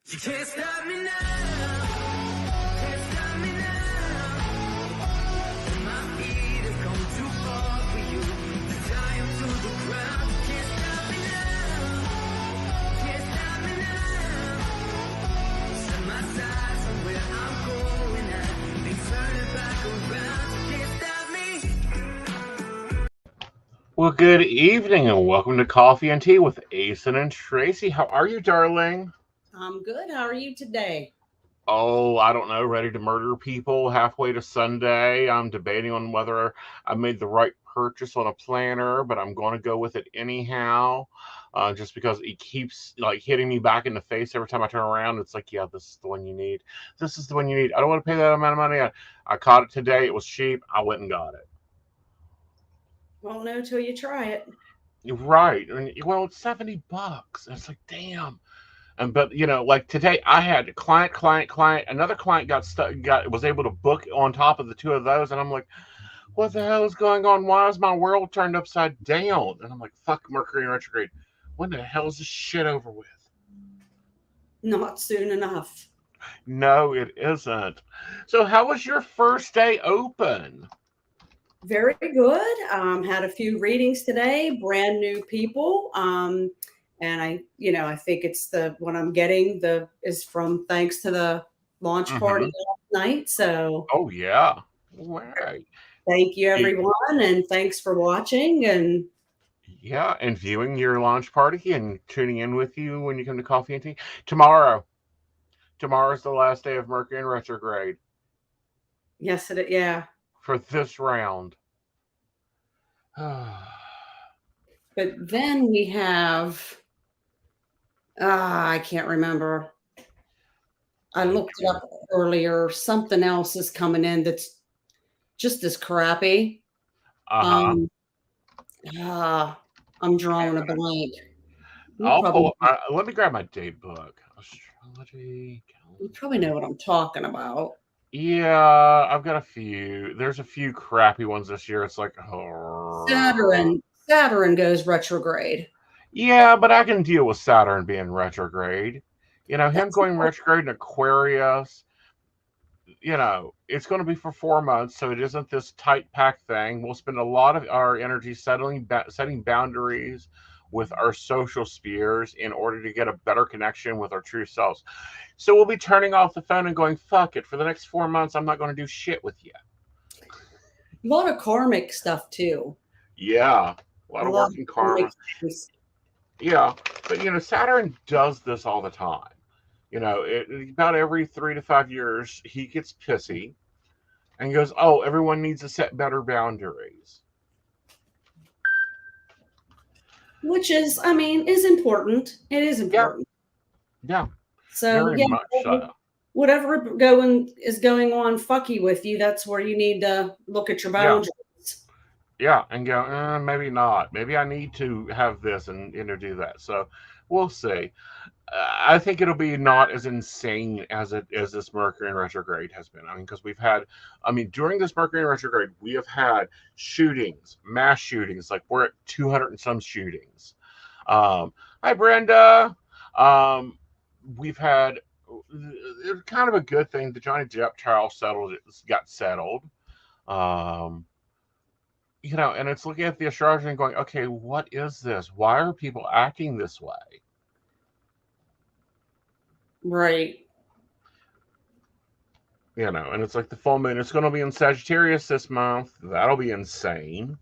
You can't stop me now. Can't stop me now. My feet have come too far for you to tie them to the ground. You can't stop me now. Can't stop me now. Set my sights on where I'm going at. They turn it back around. You can't stop me. Well, good evening and welcome to Coffee and Tea with Aeson and Tracy. How are you, darling? I'm good. How are you today? Oh, I don't know, ready to murder people halfway to Sunday. I'm debating on whether I made the right purchase on a planner, but I'm going to go with it anyhow. Just because it keeps like hitting me back in the face every time I turn around. It's like, yeah, this is the one you need. This is the one you need. I don't want to pay that amount of money. I caught it today. It was cheap. I went and got it. Won't know till you try it. Right. And, well, it's $70. It's like, damn. But like today, I had client. Another client was able to book on top of the two of those, and I'm like, what the hell is going on? Why is my world turned upside down? And I'm like, fuck Mercury in retrograde. When the hell is this shit over with? Not soon enough. No, it isn't. So, how was your first day open? Very good. Had a few readings today. Brand new people. And I think it's what I'm getting is from thanks to the launch party last night. So oh yeah, right. Thank you everyone, and thanks for watching and viewing your launch party and tuning in with you when you come to Coffee and Tea tomorrow. Tomorrow's the last day of Mercury in retrograde. Yes, it is. Yeah. For this round. But then we have. I can't remember. I looked it up earlier. Something else is coming in that's just as crappy. I'm drawing a blank. Let me grab my date book. Astrology. You probably know what I'm talking about. Yeah, I've got a few. There's a few crappy ones this year. It's like Saturn goes retrograde. Yeah, but I can deal with Saturn being retrograde. Him going retrograde in Aquarius, it's going to be for 4 months, so it isn't this tight pack thing. We'll spend a lot of our energy setting boundaries with our social spheres in order to get a better connection with our true selves. So we'll be turning off the phone and going, fuck it. For the next 4 months, I'm not going to do shit with you. A lot of karmic stuff, too. Yeah, a lot of working karma. Yeah, but Saturn does this all the time. About every 3 to 5 years, he gets pissy and goes, "Oh, everyone needs to set better boundaries." Which is important. It is important. Yeah. So very much so. Whatever is going on fucky with you, that's where you need to look at your boundaries. Yeah, and go, maybe not. Maybe I need to have this and do that. So we'll see. I think it'll be not as insane as this Mercury in retrograde has been. Because we've had, during this Mercury in retrograde, we have had shootings, mass shootings. Like we're at 200 and some shootings. Hi, Brenda. We've had kind of a good thing. The Johnny Depp trial got settled. And it's looking at the astrology and going, okay, what is this? Why are people acting this way? Right. And it's like the full moon. It's going to be in Sagittarius this month. That'll be insane.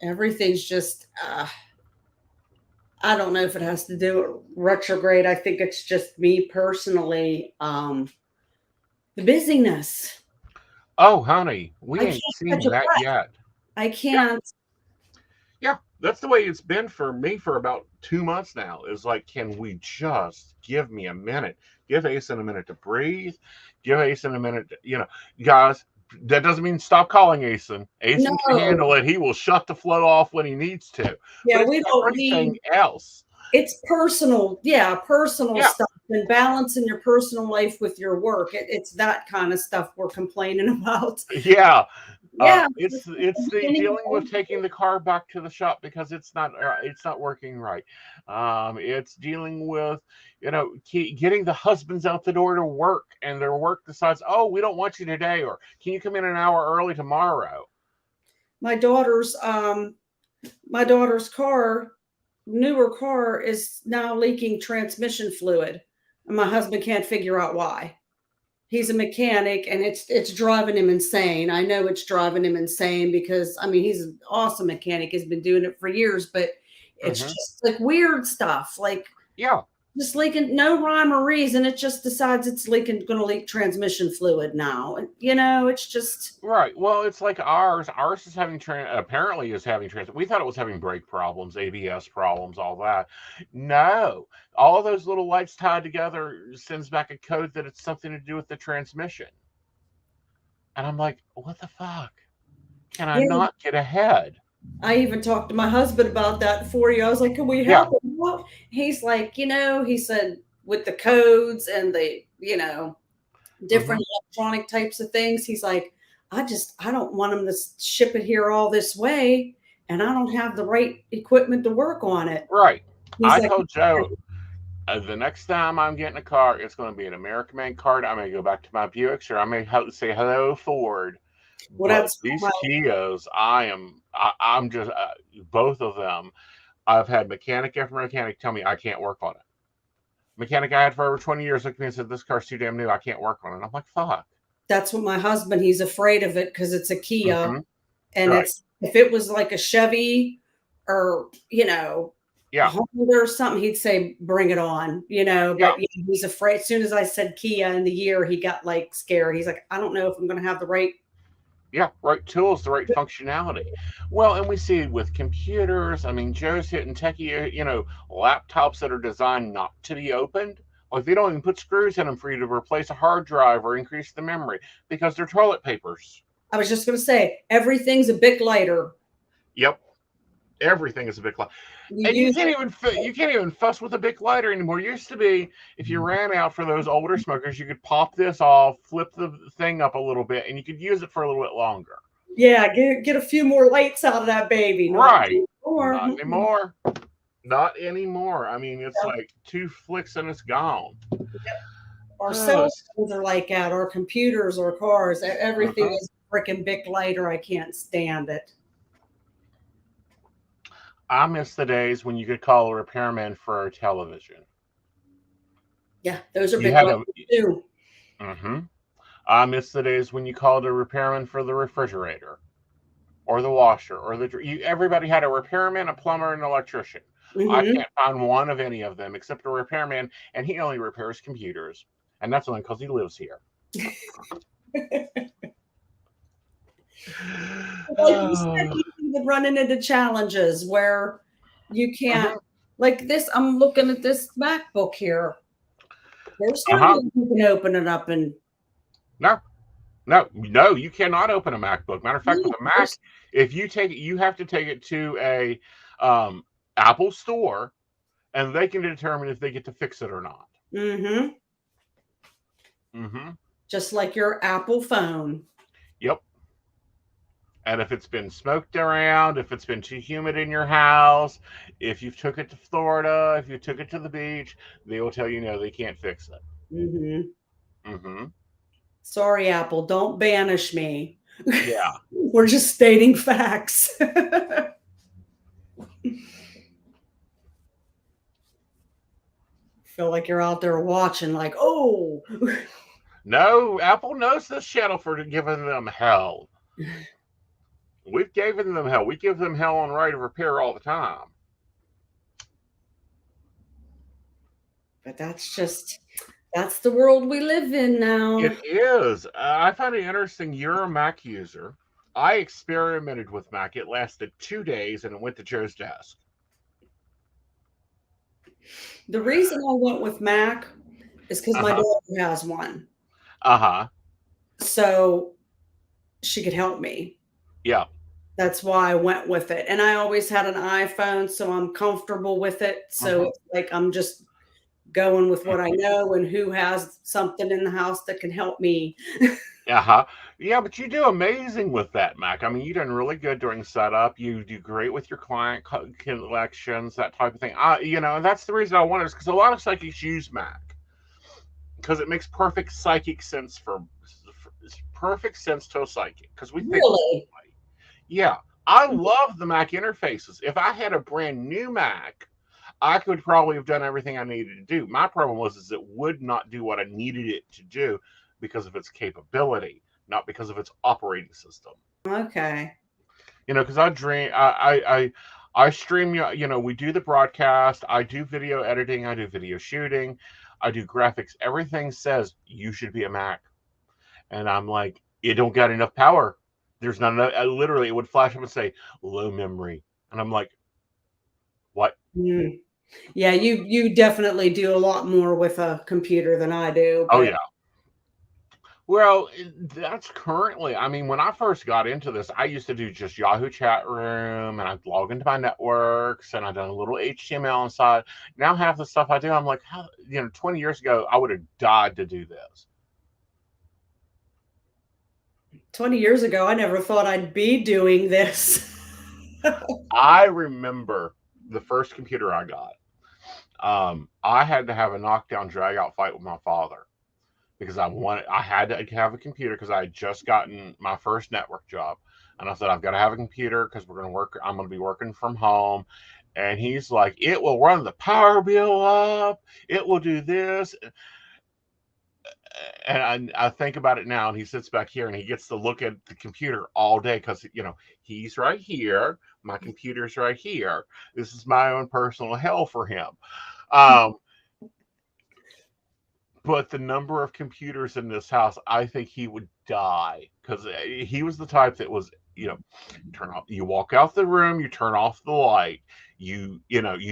Everything's just, I don't know if it has to do with retrograde. I think it's just me personally. The busyness. Oh, honey, we ain't seen that yet. I can't. Yeah, that's the way it's been for me for about 2 months now. Is like, can we just give me a minute? Give Aeson a minute to breathe. Give Aeson a minute to, guys, that doesn't mean stop calling Aeson. Aeson can handle it. He will shut the flow off when he needs to. Yeah, we don't need anything else. It's personal. Personal stuff and balancing your personal life with your work. It's that kind of stuff we're complaining about. Yeah. Yeah. It's the dealing with taking the car back to the shop because it's not working right. It's dealing with getting the husbands out the door to work, and their work decides, oh, we don't want you today, or can you come in an hour early tomorrow? My daughter's newer car is now leaking transmission fluid, and my husband can't figure out why. He's a mechanic, and it's driving him insane. I know it's driving him insane because I mean he's an awesome mechanic. He's been doing it for years, but it's just like weird stuff, like Yeah. just leaking, no rhyme or reason. It just decides it's going to leak transmission fluid now, and it's just Right. Well, it's like ours. Ours is apparently is having We thought it was having brake problems, ABS problems, all that. No, all of those little lights tied together sends back a code that it's something to do with the transmission. And I'm like, what the fuck? Can I not get ahead? I even talked to my husband about that for you. I was like, can we Yeah. help him? Well, he's like, he said with the codes and the, different electronic types of things, he's like, I don't want him to ship it here all this way, and I don't have the right equipment to work on it. Right. He's I like, told Joe, the next time I'm getting a car, it's going to be an American made car. I may go back to my Buicks, or I may say hello Ford. well, But that's these Kias, I'm just both of them. I've had mechanic after mechanic tell me I can't work on it. Mechanic I had for over 20 years looked at me and said, "This car's too damn new. I can't work on it." I'm like, "Fuck." That's what my husband. He's afraid of it because it's a Kia, and Right. it's if it was like a Chevy or Yeah. Honda or something, he'd say, bring it on, but he's afraid. As soon as I said Kia in the year, he got like scared. He's like, I don't know if I'm going to have the right. Yeah, right tools, the right functionality. Well, and we see it with computers. I mean, Joe's hitting techie, laptops that are designed not to be opened. Like they don't even put screws in them for you to replace a hard drive or increase the memory because they're toilet papers. I was just going to say, everything's a bit lighter. Yep. Everything is a big light. And you can't even fuss with a big lighter anymore. It used to be if you ran out for those older smokers, you could pop this off, flip the thing up a little bit, and you could use it for a little bit longer. Yeah, get a few more lights out of that baby. Right. Not anymore. Not anymore. I mean, it's like 2 flicks and it's gone. Yep. Our cell phones are like that. Our computers, our cars, everything is freaking big lighter. I can't stand it. I miss the days when you could call a repairman for a television. Yeah, those are big lighters too. I miss the days when you called a repairman for the refrigerator or the washer or everybody had a repairman, a plumber, and an electrician. I can't find one of any of them except a repairman, and he only repairs computers, and that's only because he lives here. Like you said, you've been running into challenges where you can't, like this. I'm looking at this MacBook here. There's something you can open it up and. No, you cannot open a MacBook. Matter of fact, with a Mac, if you take it, you have to take it to a Apple store, and they can determine if they get to fix it or not. Just like your Apple phone. Yep. And if it's been smoked around, if it's been too humid in your house, if you took it to Florida, if you took it to the beach, they will tell you no, they can't fix it. Sorry, Apple, don't banish me. Yeah. We're just stating facts. Feel like you're out there watching like, oh. No, Apple knows this channel for giving them hell. We've given them hell. We give them hell on right of repair all the time. But that's the world we live in now. It is. I find it interesting. You're a Mac user. I experimented with Mac. It lasted 2 days and it went to Joe's desk. The reason I went with Mac is because my daughter has one. So she could help me. Yeah. That's why I went with it. And I always had an iPhone, so I'm comfortable with it. So it's like I'm just going with what I know and who has something in the house that can help me. Yeah, but you do amazing with that, Mac. I mean, you done really good during setup. You do great with your client collections, that type of thing. And that's the reason I wanted, is because a lot of psychics use Mac because it makes perfect psychic sense for perfect sense to a psychic because we think that Really? way. Yeah, I love the Mac interfaces. If I had a brand new Mac, I could probably have done everything I needed to do. My problem was is it would not do what I needed it to do because of its capability, not because of its operating system. Okay. Because I stream. We do the broadcast. I do video editing. I do video shooting. I do graphics. Everything says you should be a Mac, and I'm like, it don't got enough power. There's not enough. Literally, it would flash up and say low memory, and I'm like, what? Mm. Yeah, you definitely do a lot more with a computer than I do, Oh but yeah. Well, that's currently. I mean, when I first got into this, I used to do just Yahoo chat room, and I'd log into my networks, and I'd done a little HTML inside. Now half the stuff I do, I'm like, how? 20 years ago, I would have died to do this. 20 years ago, I never thought I'd be doing this. I remember the first computer I got. I had to have a knockdown drag out fight with my father because I had to have a computer because I had just gotten my first network job. And I said, I've got to have a computer because I'm going to be working from home. And he's like, it will run the power bill up. It will do this. And I think about it now, and he sits back here and he gets to look at the computer all day because, he's right here. My computer's right here. This is my own personal hell for him. Um, but the number of computers in this house, I think he would die because he was the type that was, turn off. You walk out the room, you turn off the light. You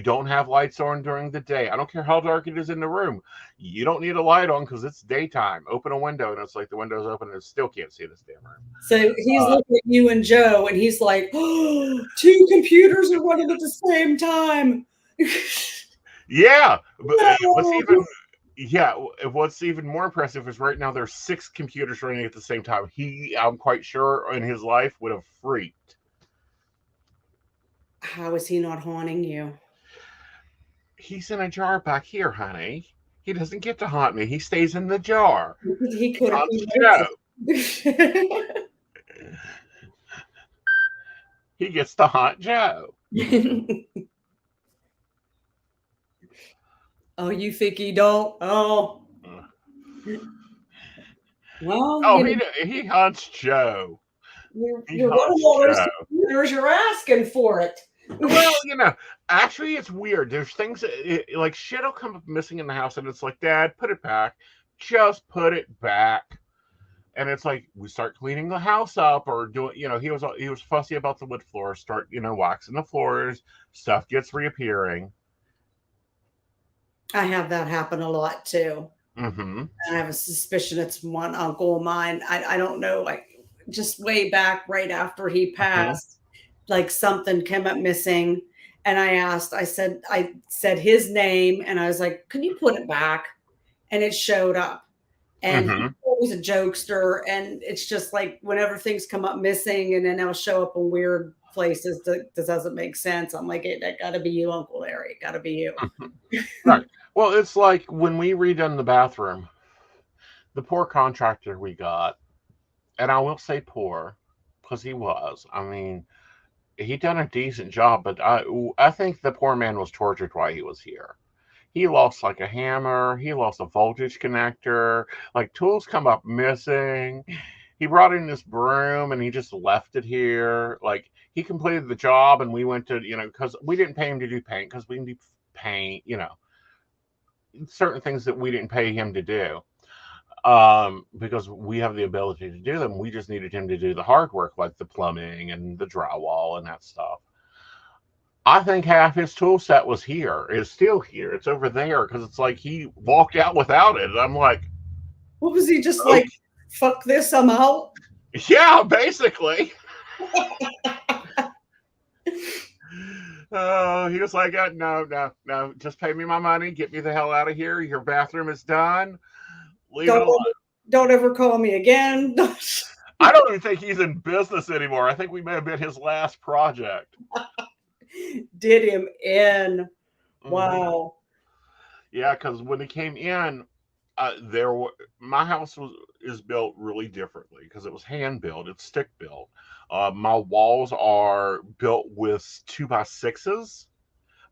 don't have lights on during the day. I don't care how dark it is in the room. You don't need a light on because it's daytime. Open a window, and it's like the window's open, and it still can't see this damn room. So he's looking at you and Joe, and he's like, oh, 2 computers are running at the same time. Yeah, but No. what's even more impressive is right now there's 6 computers running at the same time. I'm quite sure, in his life would have freaked. How is he not haunting you? He's in a jar back here, honey. He doesn't get to haunt me. He stays in the jar. He could have Joe. He gets to haunt Joe. Oh, you think he don't? Oh. Well, Oh, he haunts Joe. You're running all those computers, you're asking for it. Well, actually, it's weird. There's things like shit will come up missing in the house, and it's like, Dad, put it back. Just put it back. And it's like we start cleaning the house up, or doing. He was fussy about the wood floors. Start waxing the floors. Stuff gets reappearing. I have that happen a lot too. Mm-hmm. I have a suspicion it's one uncle of mine. I don't know, like just way back right after he passed, like something came up missing. And I said his name, and I was like, can you put it back? And it showed up. And he's always a jokester. And it's just like whenever things come up missing and then they'll show up in weird places that doesn't make sense. I'm like, hey, that gotta be you, Uncle Larry. It gotta be you. Right. Well, it's like when we redone the bathroom, the poor contractor we got, and I will say poor, because he was. I mean, he done a decent job, but I think the poor man was tortured while he was here. He lost like a hammer. He lost a voltage connector. Like tools come up missing. He brought in this broom and he just left it here. Like he completed the job and we went to, because we didn't pay him to do paint because we need paint, certain things that we didn't pay him to do. Because we have the ability to do them. We just needed him to do the hard work, like the plumbing and the drywall and that stuff. I think half his tool set was here. Is still here. It's over there because it's like he walked out without it. I'm like, what was he just like? Fuck this, I'm out. Yeah, basically. Oh, he was like, no, just pay me my money, get me the hell out of here. Your bathroom is done. Leave it alone. Don't ever call me again. I don't even think he's in business anymore. I think we may have been his last project. Did him in. Mhm. Wow. Yeah, because when he came in, my house is built really differently because it was hand built. It's stick built. My walls are built with 2x6s.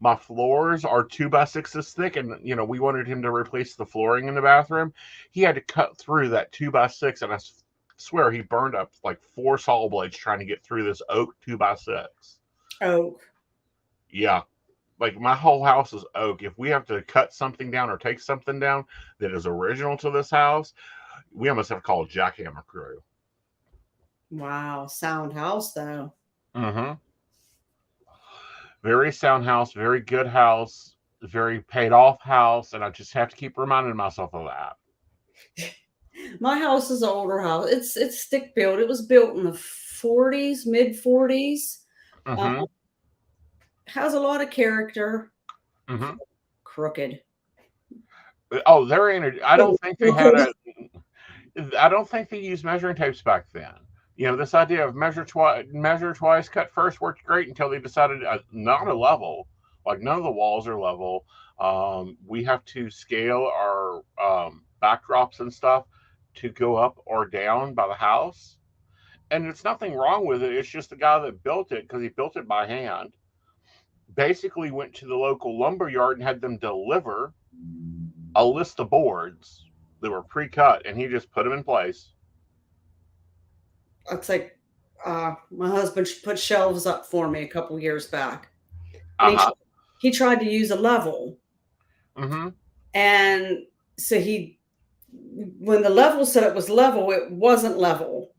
My floors are 2x6s thick, and we wanted him to replace the flooring in the bathroom. He had to cut through that 2x6, and I swear he burned up like 4 saw blades trying to get through this oak 2x6. Oh, Yeah, like my whole house is oak. If we have to cut something down or take something down that is original to this house, we almost have to call a jackhammer crew. wow. Sound house, though. Mm-hmm. Very sound house, very good house, very paid off house, and I just have to keep reminding myself of that. My house is an older house. It's stick built. It was built in the 40s, mid 40s. Mm-hmm. Has a lot of character. Mm-hmm. Crooked. Oh, they're in. I don't think they had a. I don't think they used measuring tapes back then. This idea of measure twice, cut first worked great until they decided not a level. Like none of the walls are level. We have to scale our backdrops and stuff to go up or down by the house. And it's nothing wrong with it. It's just the guy that built it, because he built it by hand, basically went to the local lumber yard and had them deliver a list of boards that were pre-cut, and he just put them in place. It's like my husband put shelves up for me a couple years back. And he tried to use a level. Mm-hmm. And so when the level said it was level, it wasn't level.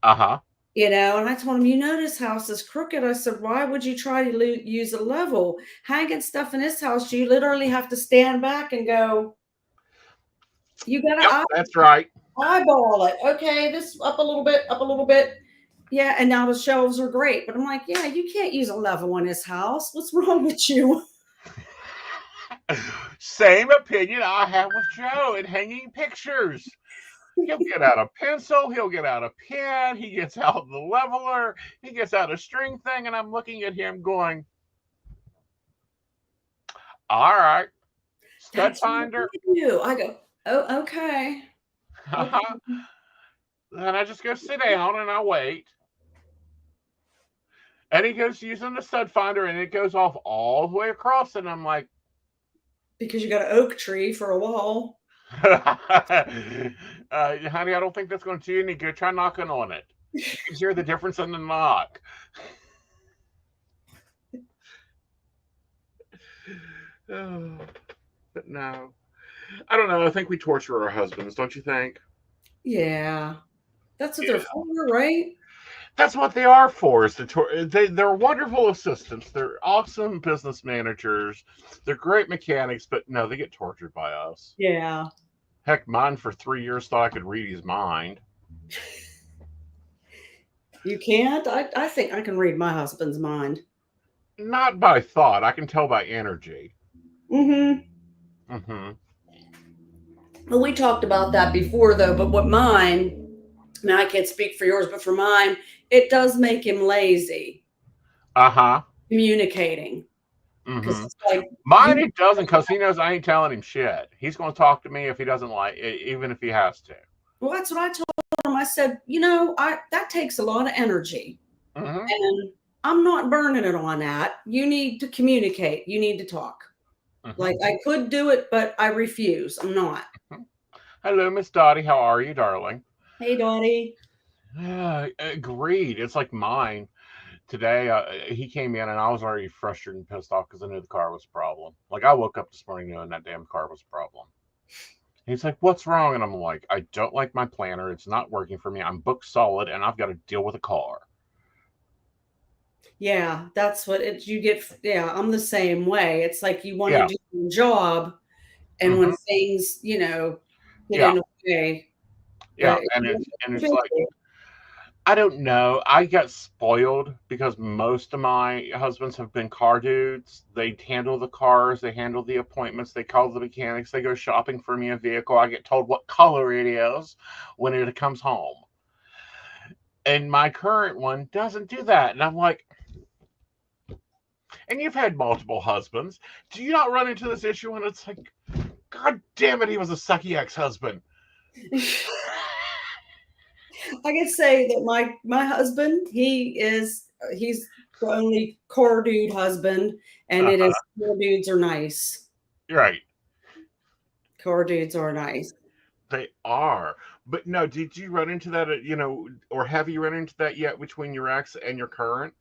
Uh-huh. And I told him, this house is crooked. I said, why would you try to use a level? Hanging stuff in this house, you literally have to stand back and go, you got to that's right. eyeball it. Okay, this up a little bit. Yeah, and now the shelves are great. But I'm like, yeah, you can't use a level in this house. What's wrong with you? Same opinion I have with Joe in hanging pictures. He'll get out a pencil, he'll get out a pen, he gets out the leveler, he gets out a string thing, and I'm looking at him going, all right, stud finder. I go, oh, okay. Uh-huh. Then I just go sit down and I wait. And he goes using the stud finder, and it goes off all the way across, and I'm like, because you got an oak tree for a wall. Honey, I don't think that's going to do you any good. Try knocking on it. You can hear the difference in the knock. But no, I don't know. I think we torture our husbands, don't you think? Yeah, that's what they're for, right? That's what they are for. Is they're wonderful assistants. They're awesome business managers. They're great mechanics, but no, they get tortured by us. Yeah. Heck, mine for 3 years thought I could read his mind. You can't? I think I can read my husband's mind. Not by thought. I can tell by energy. Mm-hmm. Mm-hmm. Well, we talked about that before, though, but what mine, I can't speak for yours, but for mine, it does make him lazy. Uh-huh. Communicating. Mm-hmm. Like, mine, it doesn't, because he knows I ain't telling him shit. He's going to talk to me if he doesn't like it, even if he has to. Well, that's what I told him. I said, that takes a lot of energy. Mm-hmm. And I'm not burning it on that. You need to communicate. You need to talk. Mm-hmm. Like, I could do it, but I refuse. I'm not. Mm-hmm. Hello, Miss Dottie. How are you, darling? Hey, Dottie. Agreed. It's like mine. Today, he came in, and I was already frustrated and pissed off because I knew the car was a problem. Like, I woke up this morning knowing that damn car was a problem. He's like, what's wrong? And I'm like, I don't like my planner. It's not working for me. I'm booked solid, and I've got to deal with a car. Yeah, that's what you get. Yeah, I'm the same way. It's like you want to do your job, and mm-hmm. when things, get in the way. Yeah, and it's like, I don't know. I got spoiled because most of my husbands have been car dudes. They handle the cars. They handle the appointments. They call the mechanics. They go shopping for me a vehicle. I get told what color it is when it comes home. And my current one doesn't do that. And I'm like, and you've had multiple husbands. Do you not run into this issue when it's like, God damn it, he was a sucky ex-husband? I can say that my husband, he's the only core dude husband, and it is core dudes are nice. Right. Core dudes are nice. They are. But no, did you run into that, or have you run into that yet between your ex and your current?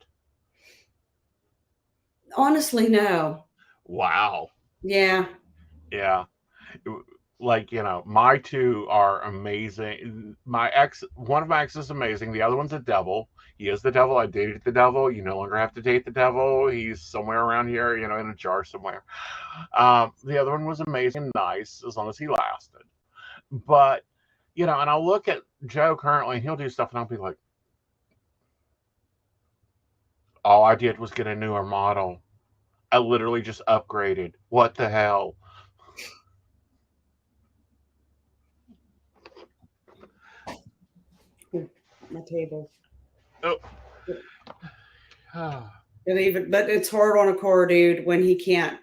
Honestly, no. Wow. Yeah. Yeah. Like, my two are amazing. One of my exes is amazing. The other one's a devil. He is the devil. I dated the devil. You no longer have to date the devil. He's somewhere around here, in a jar somewhere. The other one was amazing and nice as long as he lasted. But, and I'll look at Joe currently and he'll do stuff and I'll be like, all I did was get a newer model. I literally just upgraded. What the hell? My table. Oh. But it's hard on a core dude when he can't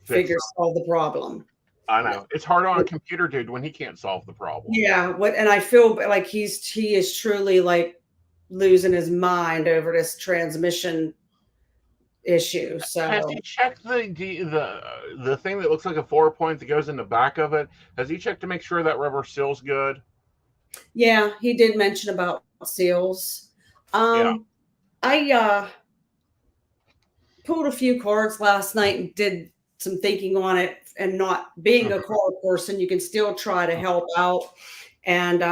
solve the problem. I know. It's hard on a computer dude when he can't solve the problem. Yeah. And I feel like he is truly like losing his mind over this transmission issue. So has he checked the thing that looks like a 4-point that goes in the back of it? Has he checked to make sure that rubber seal's good? Yeah, he did mention about seals. I pulled a few cards last night and did some thinking on it, and not being a card person, you can still try to help out. And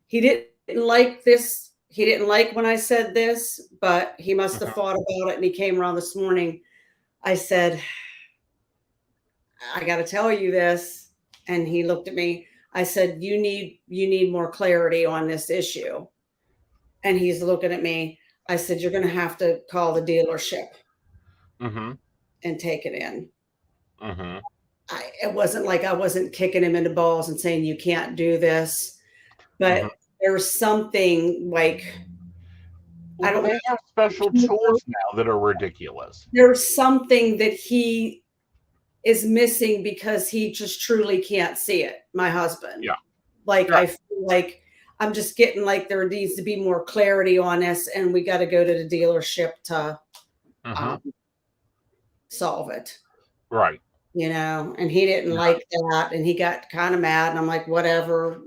he didn't like this. He didn't like when I said this, but he must have thought about it, and he came around this morning. I said, I got to tell you this. And he looked at me. I said, you need more clarity on this issue. And he's looking at me. I said, you're going to have to call the dealership and take it in. It wasn't like I wasn't kicking him in the balls and saying, you can't do this. But there's something like, I don't know. They have special tools now that are ridiculous. There's something that he is missing because he just truly can't see it. My husband. Yeah. Like, I feel like I'm just getting like there needs to be more clarity on this, and we got to go to the dealership to solve it. Right. And he didn't like that, and he got kind of mad, and I'm like, whatever,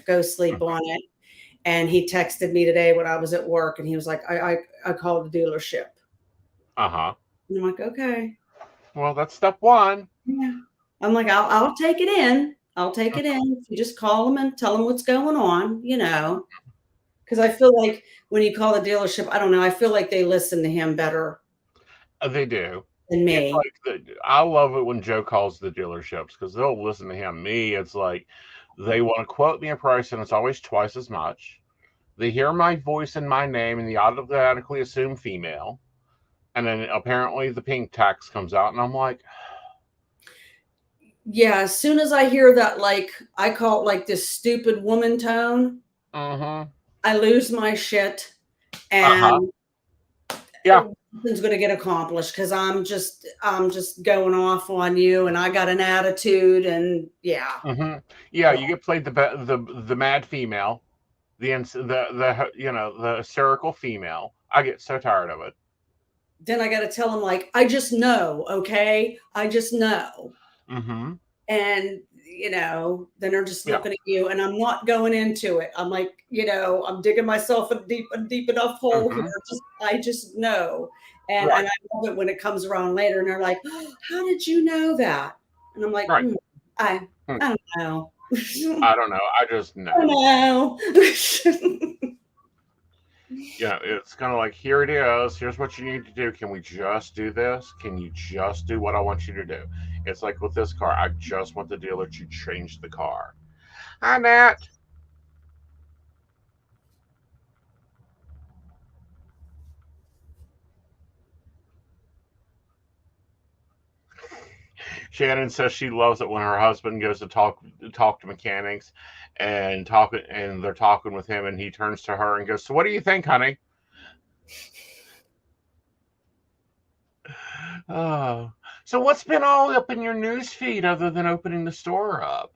go sleep on it. And he texted me today when I was at work, and he was like, I called the dealership. And I'm like, okay. Well, that's step one. Yeah. I'm like, I'll take it in. I'll take it in. You just call them and tell them what's going on, because I feel like when you call the dealership, I don't know, I feel like they listen to him better. They do. Than me. I love it when Joe calls the dealerships because they'll listen to him. Me, it's like they want to quote me a price and it's always twice as much. They hear my voice and my name and they automatically assume female. And then apparently the pink tax comes out and I'm like, yeah, as soon as I hear that, like, I call it like this stupid woman tone, I lose my shit. And nothing's going to get accomplished because I'm just going off on you, and I got an attitude, and you get played the mad female, the hysterical female. I get so tired of it. Then I got to tell them, like, I just know, okay, I just know, and then they're just looking at you, and I'm not going into it. I'm like, I'm digging myself a deep enough hole here. I just know. And I love it when it comes around later and they're like, oh, how did you know that? And I'm like, I don't know. I don't know. I just know. I don't know. It's kind of like, here it is. Here's what you need to do. Can we just do this? Can you just do what I want you to do? It's like with this car. I just want the dealer to change the car. Hi, Nat. Shannon says she loves it when her husband goes to talk to mechanics and they're talking with him and he turns to her and goes, "So what do you think, honey?" Oh. So what's been all up in your news feed other than opening the store up?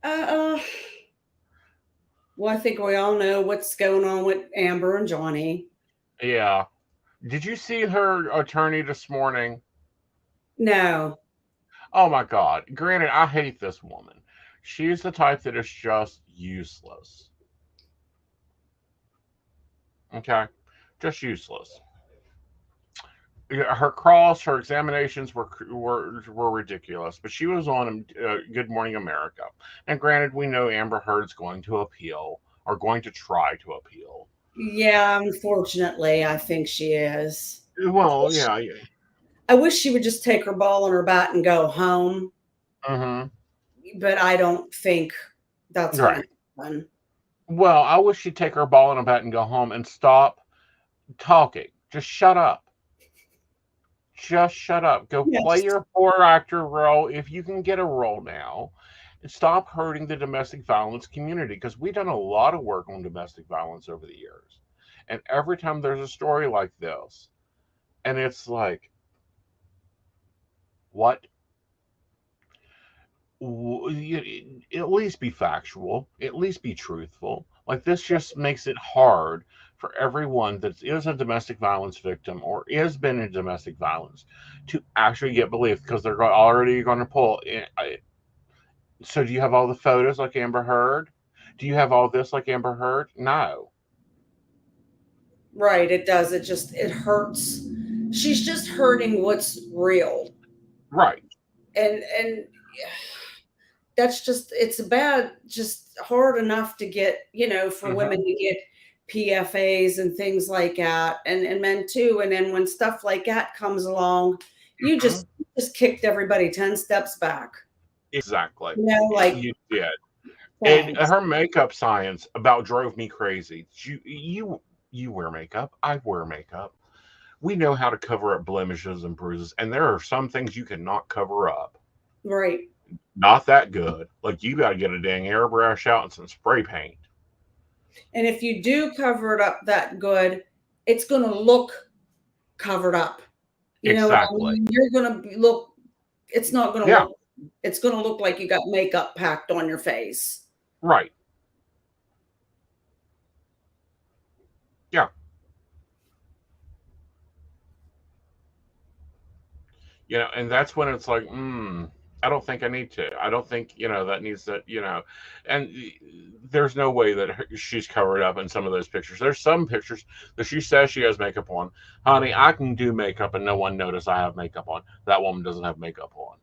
Uh, well, I think we all know what's going on with Amber and Johnny. Yeah. Did you see her attorney this morning? No. Oh my God. Granted, I hate this woman. She's the type that is just useless. Okay? Just useless. Her cross, her examinations were ridiculous, but she was on Good Morning America. And granted, we know Amber Heard's going to appeal or going to try to appeal. Yeah, unfortunately, I think she is. Well, yeah. I wish she would just take her ball in her bat and go home, Mm-hmm. but I don't think that's going Right. to happen. Well, I wish she'd take her ball in a bat and go home and stop talking. Just shut up. Just shut up. Go play Yes. your 4 actor role if you can get a role now. And stop hurting the domestic violence community because we've done a lot of work on domestic violence over the years. And every time there's a story like this, and it's like, what? At least be factual, at least be truthful. Like, this just makes it hard for everyone that is a domestic violence victim or has been in domestic violence to actually get belief because they're already going to pull. So, do you have all the photos like Amber Heard? Do you have all this like Amber Heard? No. Right, it does. It hurts. She's just hurting what's real. Right. And that's just hard enough to get, for women to get PFAs and things like that, and men too. And then when stuff like that comes along, you just kicked everybody 10 steps back. Exactly. Like, you did. thanks. And her makeup science about drove me crazy. You wear makeup. I wear makeup. We know how to cover up blemishes and bruises, and there are some things you cannot cover up. Right. Not that good. Like, you got to get a dang airbrush out and some spray paint. And if you do cover it up that good, it's going to look covered up. You know what I Exactly. mean? You're going to look, it's not going to Yeah. look, it's going to look like you got makeup packed on your face. Right. Yeah. And that's when it's like, I don't think I need to. I don't think, that needs to, and there's no way that she's covered up in some of those pictures. There's some pictures that she says she has makeup on. Honey, I can do makeup and no one notice I have makeup on. That woman doesn't have makeup on.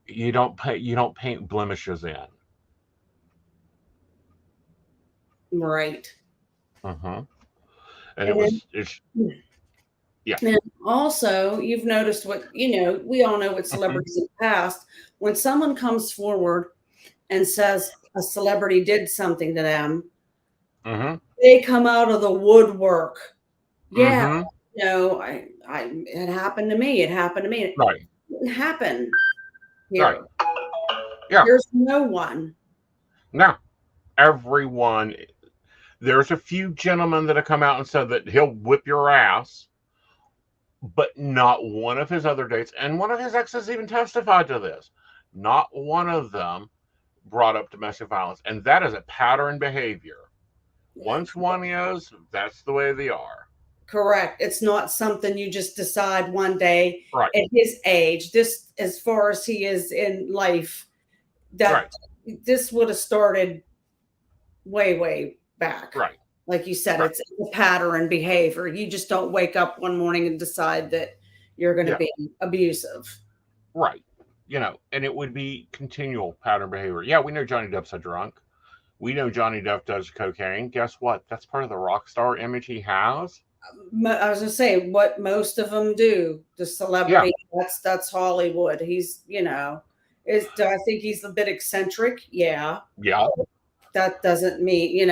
You don't paint blemishes in. Right. And it's yeah. And also, you've noticed we all know what celebrities in the past, when someone comes forward and says a celebrity did something to them, they come out of the woodwork. Yeah. It happened to me. It happened to me. Right. It didn't happen here. Right. Yeah. There's no one. No. Everyone. There's a few gentlemen that have come out and said that he'll whip your ass, but not one of his other dates, and one of his exes even testified to this. Not one of them brought up domestic violence, and that is a pattern behavior. Once one is, that's the way they are. Correct. It's not something you just decide one day Right. at his age. This, as far as he is in life, that this would have started way back. Right. Like you said, it's a pattern behavior. You just don't wake up one morning and decide that you're going to be abusive. Right. And it would be continual pattern behavior. Yeah, we know Johnny Depp's a drunk. We know Johnny Depp does cocaine. Guess what? That's part of the rock star image he has. I was going to say, what most of them do, the celebrity, that's Hollywood. He's, do I think he's a bit eccentric? Yeah. Yeah. That doesn't mean,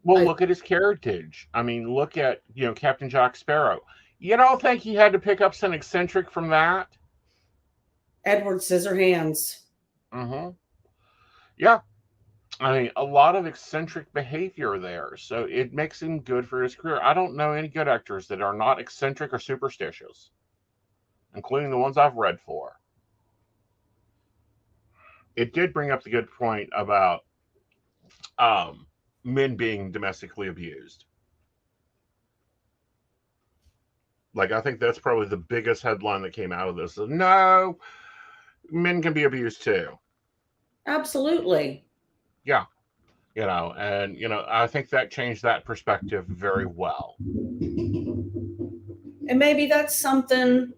Well, look at his heritage. I mean, look at, Captain Jack Sparrow. You don't think he had to pick up some eccentric from that? Edward Scissorhands. Mm-hmm. Yeah. I mean, a lot of eccentric behavior there, so it makes him good for his career. I don't know any good actors that are not eccentric or superstitious, including the ones I've read for. It did bring up the good point about um, men being domestically abused. Like, I think that's probably the biggest headline that came out of this. No, men can be abused too. Absolutely. Yeah. And I think that changed that perspective very well. And maybe that's something,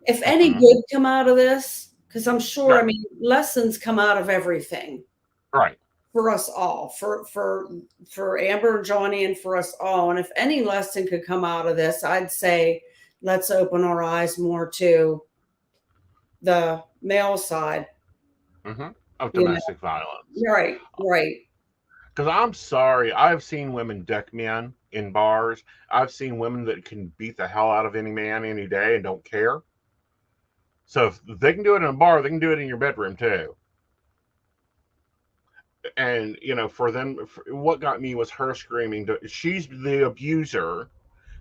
if any Mhm. good come out of this, because I'm sure, I Right. mean, lessons come out of everything Right. for us all, for Amber and Johnny and for us all. And if any lesson could come out of this, I'd say let's open our eyes more to the male side. Mm-hmm. Of You know, domestic violence. right, right. Because I'm sorry, I've seen women deck men in bars. I've seen women that can beat the hell out of any man any day and don't care. So if they can do it in a bar, they can do it in your bedroom too. And for them, what got me was her screaming. She's the abuser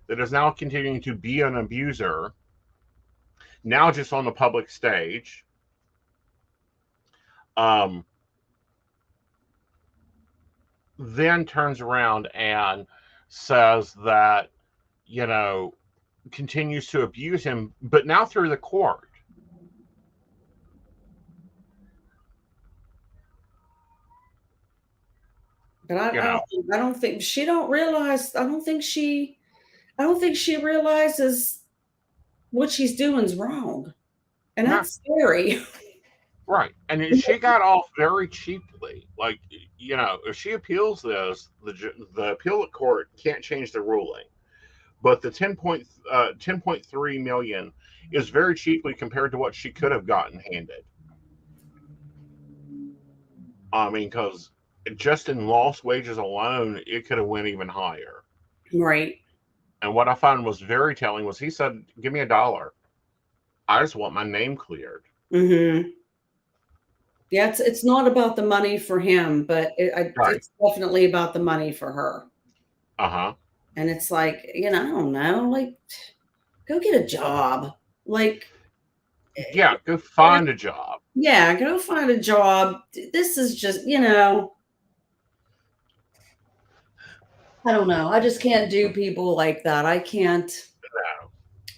that is now continuing to be an abuser. Now just on the public stage. Um, then turns around and says that you know continues to abuse him, but now through the court. But You know, I don't think she don't realize. I don't think she realizes what she's doing is wrong, and yeah, that's scary. right. And she got off very cheaply. Like, if she appeals this, the appellate court can't change the ruling. But the 10.3 million is very cheaply compared to what she could have gotten handed. I mean, because just in lost wages alone, it could have went even higher. Right. And what I found was very telling was he said, "Give me $1. I just want my name cleared." Mm-hmm. Yeah, it's not about the money for him, but Right. it's definitely about the money for her. Uh-huh. And it's like, I don't know, like, go get a job. Like, Yeah, go find a job. yeah, go find a job. This is just, I don't know. I just can't do people like that. I can't. No.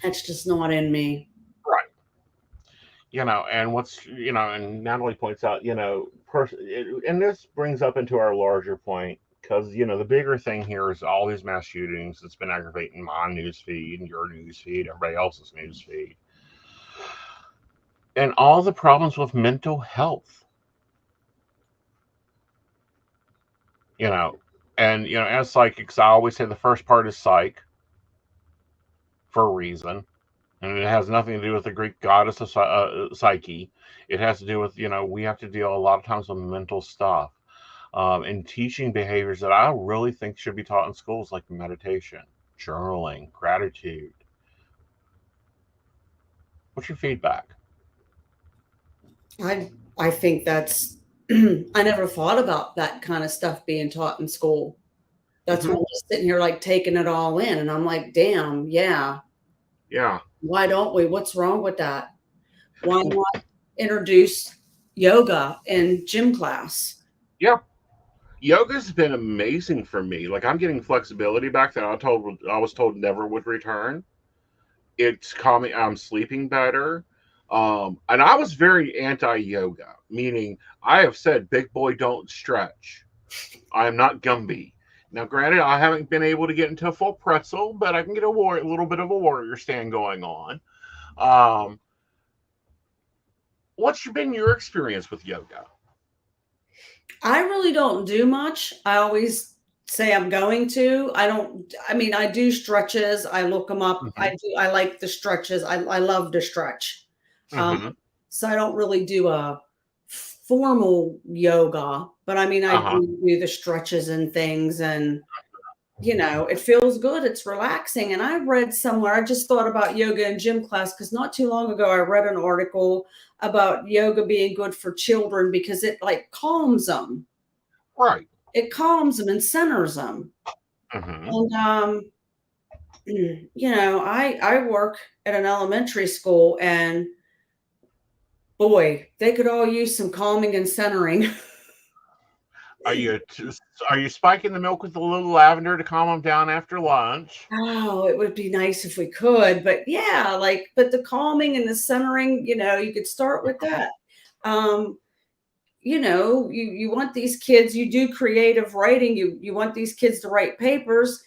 That's just not in me. Right. And and Natalie points out, and this brings up into our larger point, because, the bigger thing here is all these mass shootings that's been aggravating my news feed and your news feed, everybody else's news feed, and all the problems with mental health, you know, and, as psychics, I always say the first part is psych for a reason. And it has nothing to do with the Greek goddess of Psyche. It has to do with, we have to deal a lot of times with mental stuff, and teaching behaviors that I really think should be taught in schools, like meditation, journaling, gratitude. What's your feedback? I think that's I never thought about that kind of stuff being taught in school. That's why Mm-hmm. I'm just sitting here like taking it all in, and I'm like, damn, yeah. Yeah. Why don't we? What's wrong with that? Why not introduce yoga in gym class? Yeah. Yoga's been amazing for me. Like, I'm getting flexibility back that I was told never would return. It's calming. I'm sleeping better. And I was very anti-yoga, meaning I have said, "Big boy, don't stretch." I am not Gumby. Now, granted, I haven't been able to get into a full pretzel, but I can get a little bit of a warrior stand going on. Um, what's been your experience with yoga? I really don't do much. I always say I'm going to. I mean, I do stretches. I look them up. Mm-hmm. I like the stretches. I love to stretch. Um, Mm-hmm. so I don't really do a formal yoga, but I mean, I Uh-huh. do the stretches and things. And it feels good. It's relaxing. And I read somewhere, I just thought about yoga and gym class because not too long ago, I read an article about yoga being good for children because it like calms them. Right. It calms them and centers them. Mm-hmm. And, I work at an elementary school and boy, they could all use some calming and centering. Are you spiking the milk with a little lavender to calm them down after lunch? Oh, it would be nice if we could, but yeah, but the calming and the centering, you could start with that. Um, you want these kids, you do creative writing, you want these kids to write papers.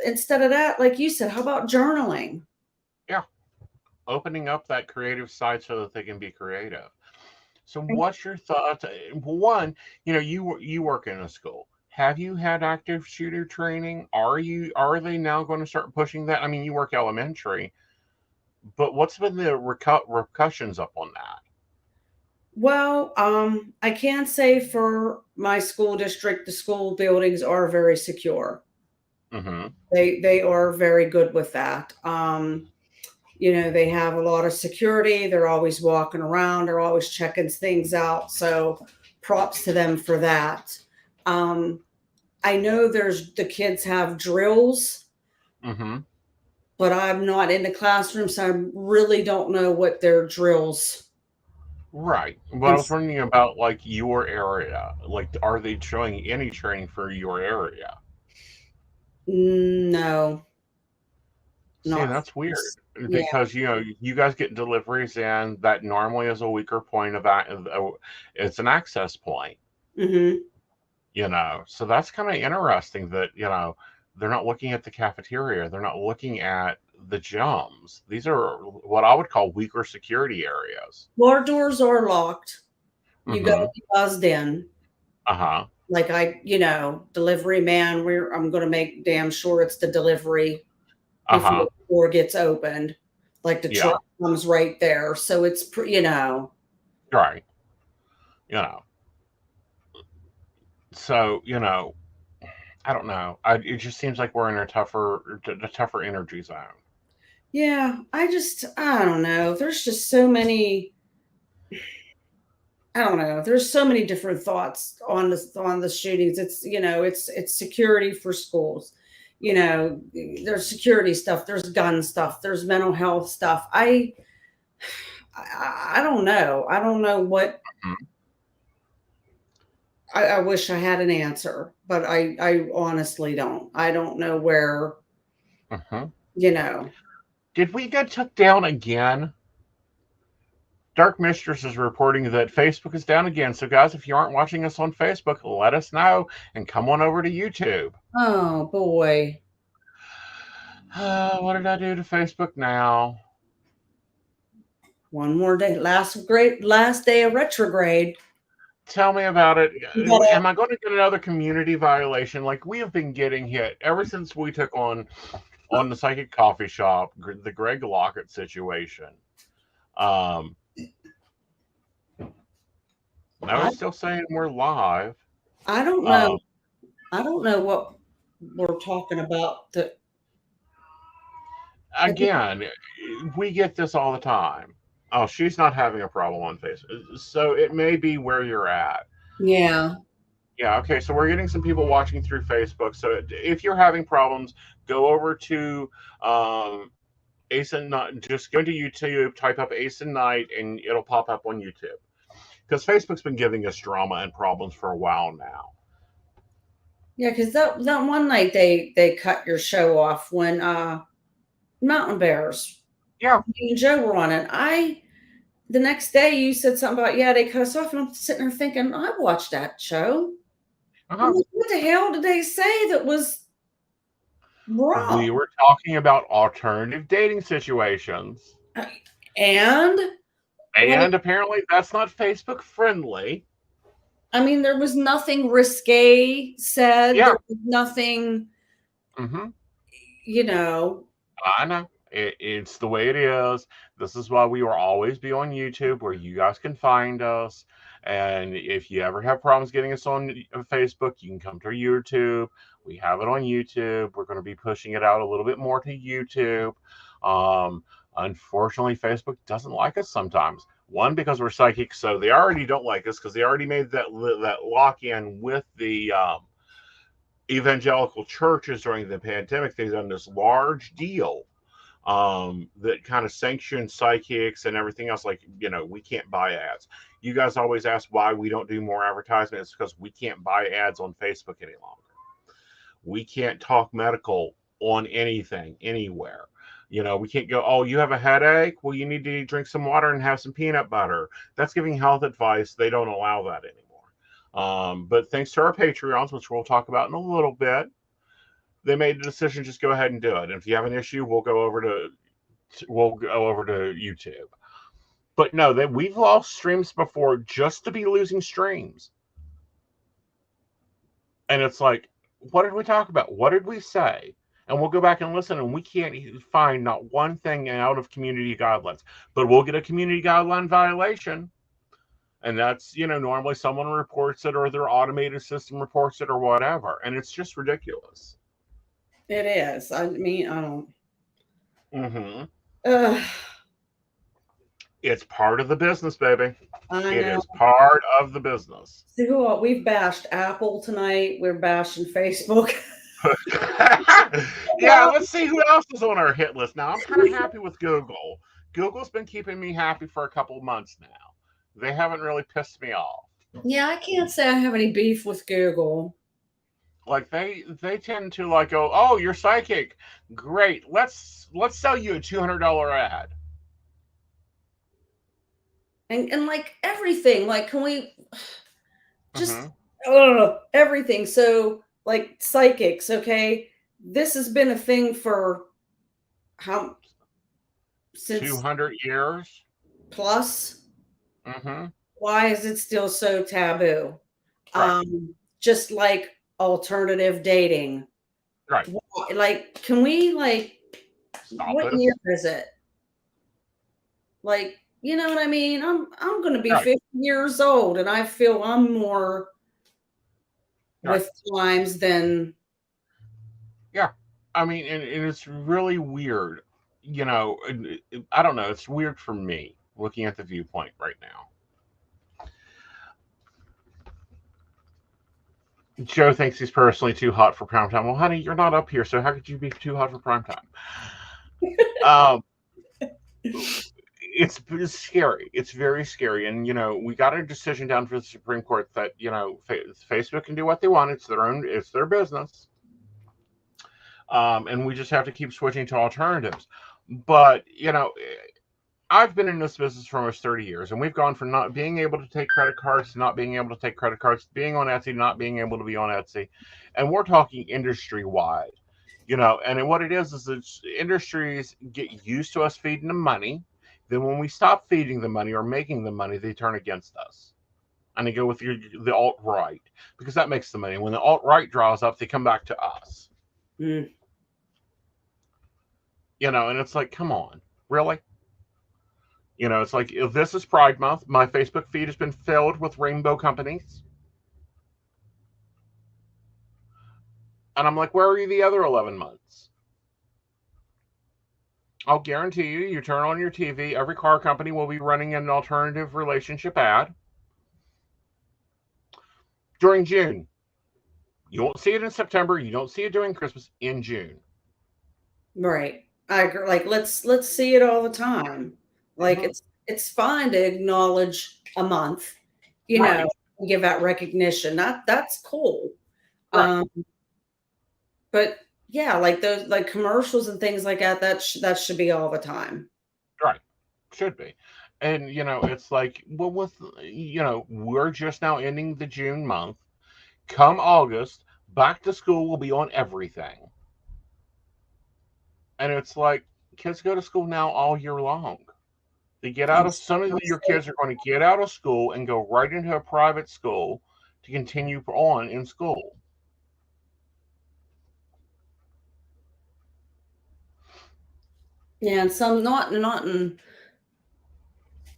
Instead of that, like you said, how about journaling? Yeah. Opening up that creative side so that they can be creative. So what's your thoughts? One, you work in a school. Have you had active shooter training? Are they now going to start pushing that? I mean, you work elementary, but what's been the repercussions up on that? Well, I can say for my school district, the school buildings are very secure. Mm-hmm. They are very good with that. They have a lot of security. They're always walking around. They're always checking things out. So props to them for that. I know the kids have drills, Mm-hmm. but I'm not in the classroom, so I really don't know what their drills. Right. But I was wondering about like your area. Like, are they showing any training for your area? No, See, not. that's weird Yeah. because you guys get deliveries, and that normally is a weaker point it's an access point. Mm-hmm. So that's kind of interesting that they're not looking at the cafeteria, they're not looking at the gyms. These are what I would call weaker security areas. Our doors are locked. You got Mm-hmm. to be buzzed in. Uh-huh. Like delivery man. I'm going to make damn sure it's the delivery before Uh-huh. the door gets opened. Like the Yeah. truck comes right there, so it's Right. you know so I don't know. It just seems like we're in a tougher energy zone. Yeah, I don't know. There's just so many. I don't know. There's so many different thoughts on the shootings. It's security for schools. There's security stuff. There's gun stuff. There's mental health stuff. I don't know. I don't know what. Mhm. I wish I had an answer, but I honestly don't. I don't know where. Mhm. You know. Did we get took down again? Dark Mistress is reporting that Facebook is down again. So, guys, if you aren't watching us on Facebook, let us know and come on over to YouTube. Oh boy. What did I do to Facebook now? One more day. Last day of retrograde. Tell me about it. You gotta- Am I going to get another community violation? Like we have been getting hit ever since we took on the psychic coffee shop, the Greg Lockett situation. I was still saying we're live. I don't know. I don't know what we're talking about. Again, we get this all the time. Oh, she's not having a problem on Facebook. So it may be where you're at. Yeah. Yeah, okay. So we're getting some people watching through Facebook. So if you're having problems, go over to Aeson Knight. Just go to YouTube, type up Aeson Knight, and it'll pop up on YouTube. Because Facebook's been giving us drama and problems for a while now. Yeah, because that one night they cut your show off when Mountain Bears. Yeah. Me and Joe were on it. The next day you said something about they cut us off, and I'm sitting there thinking, I watched that show. Uh-huh. Like, what the hell did they say that was wrong? We were talking about alternative dating situations. And Apparently that's not Facebook friendly. I mean, there was nothing risque said. Yeah. There was nothing, Mm-hmm. you know. I know. It's the way it is. This is why we will always be on YouTube, where you guys can find us. And if you ever have problems getting us on Facebook, you can come to YouTube. We have it on YouTube. We're going to be pushing it out a little bit more to YouTube. Unfortunately, Facebook doesn't like us sometimes. One, because we're psychic, so they already don't like us because they already made that lock in with the evangelical churches during the pandemic. They've done this large deal that kind of sanctions psychics and everything else. Like, we can't buy ads. You guys always ask why we don't do more advertisement. It's because we can't buy ads on Facebook any longer. We can't talk medical on anything, anywhere. We can't go, oh, you have a headache? Well, you need to drink some water and have some peanut butter. That's giving health advice. They don't allow that anymore. But thanks to our Patreons, which we'll talk about in a little bit, they made the decision, just go ahead and do it. And if you have an issue, we'll go over to YouTube. But no, we've lost streams before just to be losing streams. And it's like, what did we talk about? What did we say? And we'll go back and listen, and we can't find not one thing out of community guidelines. But we'll get a community guideline violation. And that's, normally someone reports it, or their automated system reports it, or whatever. And it's just ridiculous. It is. I mean, I don't. Mm-hmm. It's part of the business, baby. I know. It is part of the business. See what? We've bashed Apple tonight. We're bashing Facebook. Yeah, let's see who else is on our hit list now. I'm kind of happy with Google. Google's been keeping me happy for a couple months now. They haven't really pissed me off. Yeah, I can't say I have any beef with Google. Like they tend to like go, oh, you're psychic, great. Let's sell you a $200 ad. And like everything, like, can we just Mm-hmm. Everything? So like psychics, okay, this has been a thing for since 200 years plus. Mm-hmm. Why is it still so taboo? Right. Just like alternative dating, Right. like, can we Stop what this. year is it? Like, you know what I mean? I'm going to be Right. 50 years old, and I feel I'm more Right. with times than. Yeah, I mean, and it's really weird. I don't know. It's weird for me looking at the viewpoint right now. Joe thinks he's personally too hot for prime time. Well, honey, you're not up here, so how could you be too hot for prime time? It's scary. It's very scary. And, we got a decision down for the Supreme Court that, Facebook can do what they want. It's their business. And we just have to keep switching to alternatives. But, I've been in this business for almost 30 years, and we've gone from not being able to take credit cards to not being able to take credit cards, to being on Etsy, not being able to be on Etsy. And we're talking industry-wide, and what it is it's industries get used to us feeding them money. Then when we stop feeding the money or making the money, they turn against us. And they go with the alt-right, because that makes the money. When the alt-right draws up, they come back to us. Mm. And it's like, come on, really? It's like, if this is Pride Month, my Facebook feed has been filled with rainbow companies. And I'm like, where are you the other 11 months? I'll guarantee you turn on your TV, every car company will be running an alternative relationship ad during June. You won't see it in September. You don't see it during Christmas. In June. Right. I agree. Like, let's see it all the time. Like, it's fine to acknowledge a month, and give that recognition. That's cool. Right. But yeah, like those commercials and things like that that should be all the time. Right. Should be. And it's like, well, we're just now ending the June month. Come August, back to school will be on everything. And it's like, kids go to school now all year long. They get out of, some of your kids are going to get out of school and go right into a private school to continue on in school. Yeah, and some not in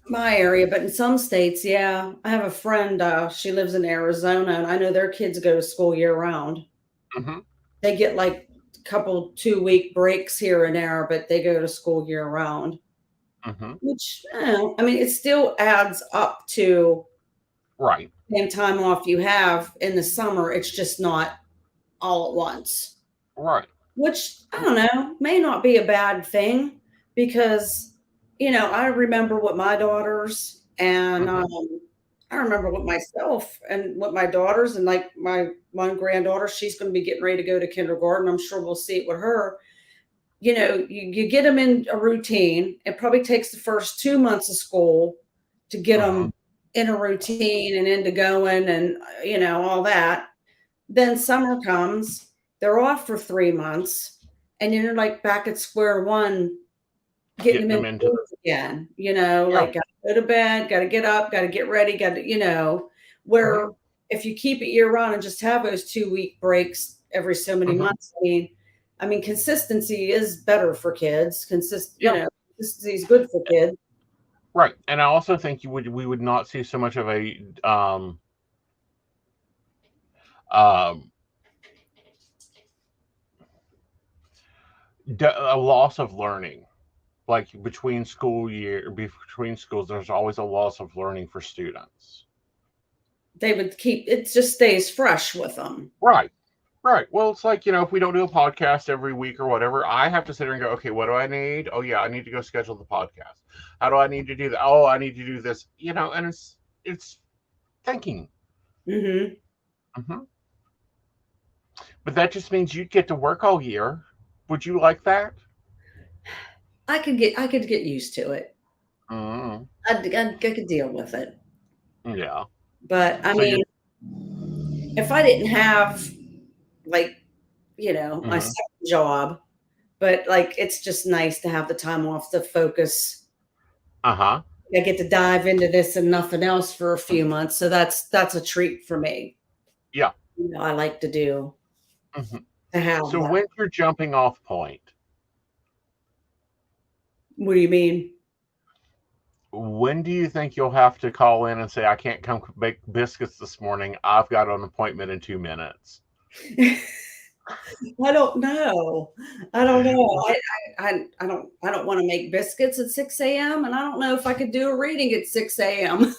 my area, but in some states, yeah. I have a friend, she lives in Arizona, and I know their kids go to school year round. Hmm. They get like a couple 2-week breaks here and there, but they go to school year round, Hmm. which, I mean, it still adds up to Right. the same time off you have in the summer. It's just not all at once, Right. which I don't know, may not be a bad thing because, I remember with my daughters and Hmm. I remember with myself and with my daughters and like my one granddaughter, she's going to be getting ready to go to kindergarten. I'm sure we'll see it with her. You get them in a routine. It probably takes the first 2 months of school to get Hmm. them in a routine and into going and, all that. Then summer comes, they're off for 3 months, and you're like back at square one, getting Getting them them in into the, schools again, yeah. like gotta go to bed, gotta get up, gotta get ready, where Hmm. if you keep it year round and just have those 2-week breaks every so many Hmm. months, I mean, consistency is better for kids. Yeah. Consistency is good for kids. Right. And I also think we would not see so much of um, a loss of learning. Like between schools, there's always a loss of learning for students. They would keep it, just stays fresh with them. Right. Right. Well, it's like, if we don't do a podcast every week or whatever, I have to sit there and go, okay, what do I need? Oh, yeah, I need to go schedule the podcast. How do I need to do that? Oh, I need to do this, and it's thinking. Hmm. Hmm. But that just means you get to work all year. Would you like that? I could get used to it. Mm. I could deal with it. Yeah. But I So you're. mean, if I didn't have like, my Hmm. second job, but like it's just nice to have the time off to focus. Uh huh. I get to dive into this and nothing else for a few months. So that's a treat for me. Yeah. I like to do Hmm. to have So that. when's your jumping off point? What do you mean? When do you think you'll have to call in and say, I can't come bake biscuits this morning? I've got an appointment in 2 minutes. I don't know. I don't know. I don't want to make biscuits at 6 a.m. and I don't know if I could do a reading at 6 a.m.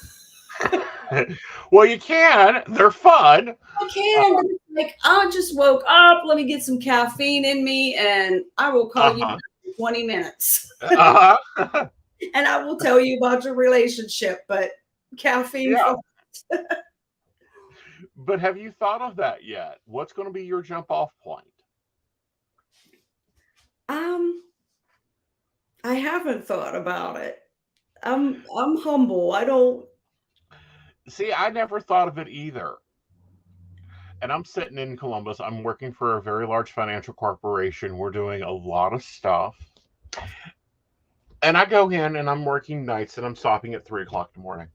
Well, you can. They're fun. I can, but it's like I just woke up. Let me get some caffeine in me, and I will call you Uh-huh. back in 20 minutes, Uh-huh. and I will tell you about your relationship. But caffeine Yeah. for But have you thought of that yet? What's going to be your jump off point? um, I haven't thought about it. I'm humble. I don't. See, I never thought of it either. And I'm sitting in Columbus. I'm working for a very large financial corporation. We're doing a lot of stuff. And I go in and I'm working nights and I'm stopping at 3 o'clock in the morning.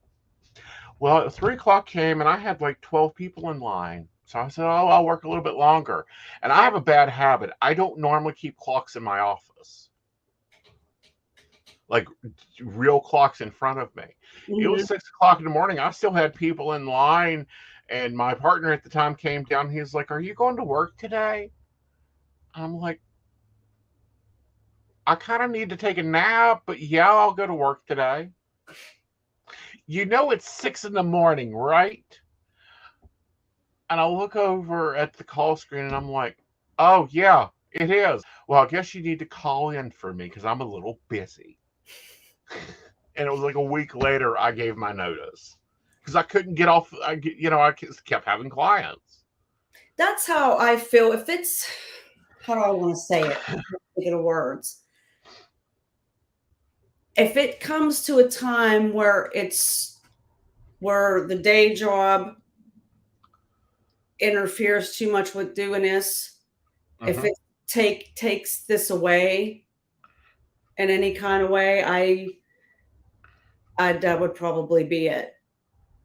Well, 3 o'clock came and I had like 12 people in line. So I said, oh, I'll work a little bit longer. And I have a bad habit. I don't normally keep clocks in my office, like real clocks in front of me. It was Mhm. 6 o'clock in the morning. I still had people in line. And my partner at the time came down. He's like, are you going to work today? I'm like, I kind of need to take a nap, but yeah, I'll go to work today. It's 6 in the morning, right? And I look over at the call screen and I'm like, oh, yeah, it is. Well, I guess you need to call in for me because I'm a little busy. And it was like a week later, I gave my notice because I couldn't get off. I just kept having clients. That's how I feel. If it's how do I want to say it? Think of the words. If it comes to a time where the day job interferes too much with doing this, if Hmm. it takes this away in any kind of way, that would probably be it.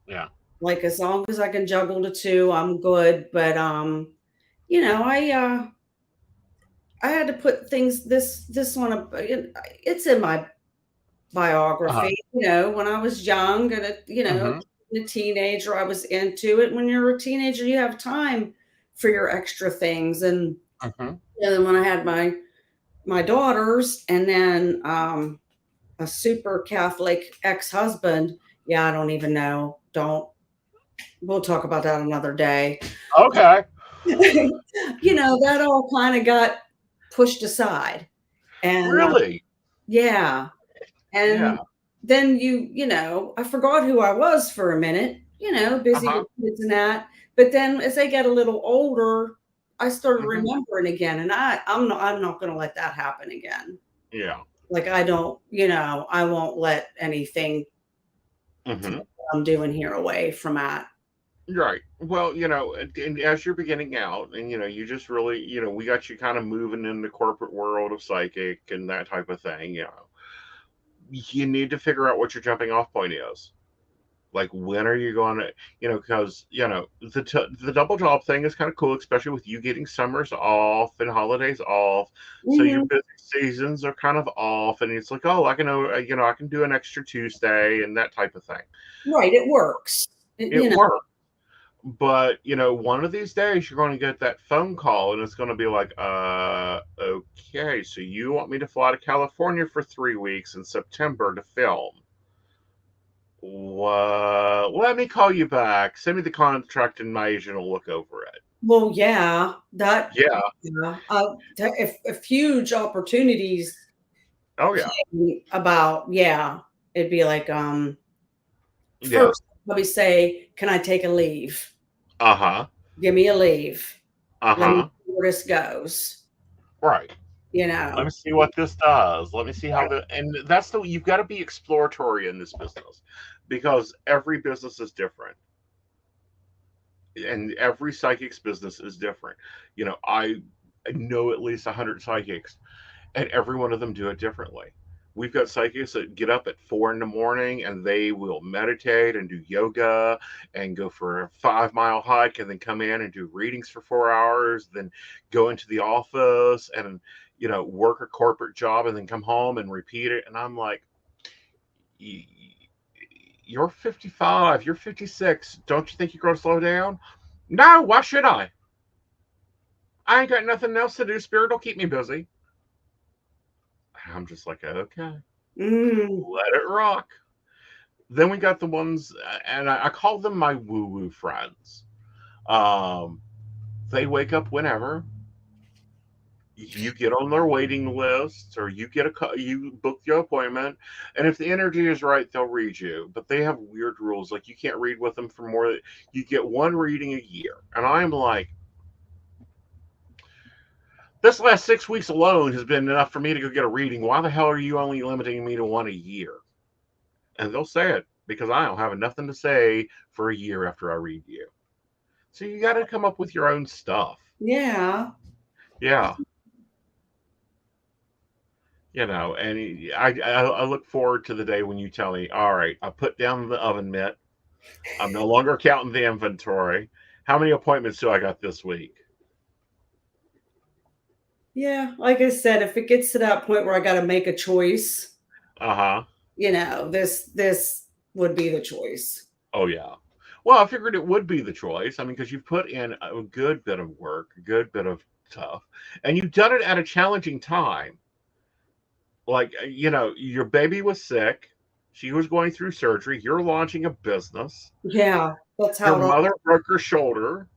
Yeah. Like as long as I can juggle the two, I'm good. But I I had to put things this one. It's in my Uh-huh. biography. When I was young and Mm-hmm. a teenager, I was into it. When you're a teenager, you have time for your extra things, Mm-hmm. and then when I had my daughters, and then a super Catholic ex-husband. Yeah, I don't even know. Don't We'll talk about that another day. Okay. That all kind of got pushed aside. And Really? yeah. And Yeah. then I forgot who I was for a minute, busy Uh-huh. with kids and that. But then as they get a little older, I started Mm-hmm. remembering again. And I'm not gonna let that happen again. Yeah. Like I don't, I won't let anything take Mm-hmm. what I'm doing here away from that. Right. Well, and as you're beginning out, and you just really, we got you kind of moving in the corporate world of psychic and that type of thing. You need to figure out what your jumping off point is. Like, when are you going to, because the double job thing is kind of cool, especially with you getting summers off and holidays off. So your Mhm. busy seasons are kind of off, and it's like, oh, I can, I can do an extra Tuesday and that type of thing. Right, it works. It works. But one of these days you're going to get that phone call and it's going to be like, okay, so you want me to fly to California for 3 weeks in September to film? What? Let me call you back. Send me the contract and my agent will look over it. Well, yeah, Yeah. yeah, if huge opportunities Oh yeah. about, yeah, it'd be like, Yeah. first, let me say, can I take a leave? Uh huh. Give me a leave. Uh Let me huh. see where this goes. Right. You Let me know, see what this does. Let me see how right. the and that's the you've got to be exploratory in this business because every business is different. And every psychic's business is different. I know at least 100 psychics, and every one of them do it differently. We've got psychics that get up at 4 in the morning and they will meditate and do yoga and go for a 5 mile hike and then come in and do readings for 4 hours, then go into the office and work a corporate job and then come home and repeat it. And I'm like, you're 55, you're 56. Don't you think you're going to slow down? No, why should I? I ain't got nothing else to do. Spirit will keep me busy. I'm just like, okay, Mm, let it rock. Then we got the ones, and I call them my woo woo friends. Um, they wake up whenever you get on their waiting list, or you book your appointment, and if the energy is right, they'll read you. But they have weird rules, like you can't read with them for more. You get one reading a year, and I'm like, this last 6 weeks alone has been enough for me to go get a reading. Why the hell are you only limiting me to one a year? And they'll say it because I don't have nothing to say for a year after I read you. So you got to come up with your own stuff. yeah. Yeah. And I look forward to the day when you tell me, all right, I put down the oven mitt. I'm no longer counting the inventory. How many appointments do I got this week? Yeah. Like I said, if it gets to that point where I got to make a choice, Uh huh. this would be the choice. Oh, yeah. Well, I figured it would be the choice. I mean, because you've put in a good bit of work, a good bit of stuff, and you've done it at a challenging time. Like, your baby was sick. She was going through surgery. You're launching a business. Yeah, that's Your how it. mother broke her shoulder.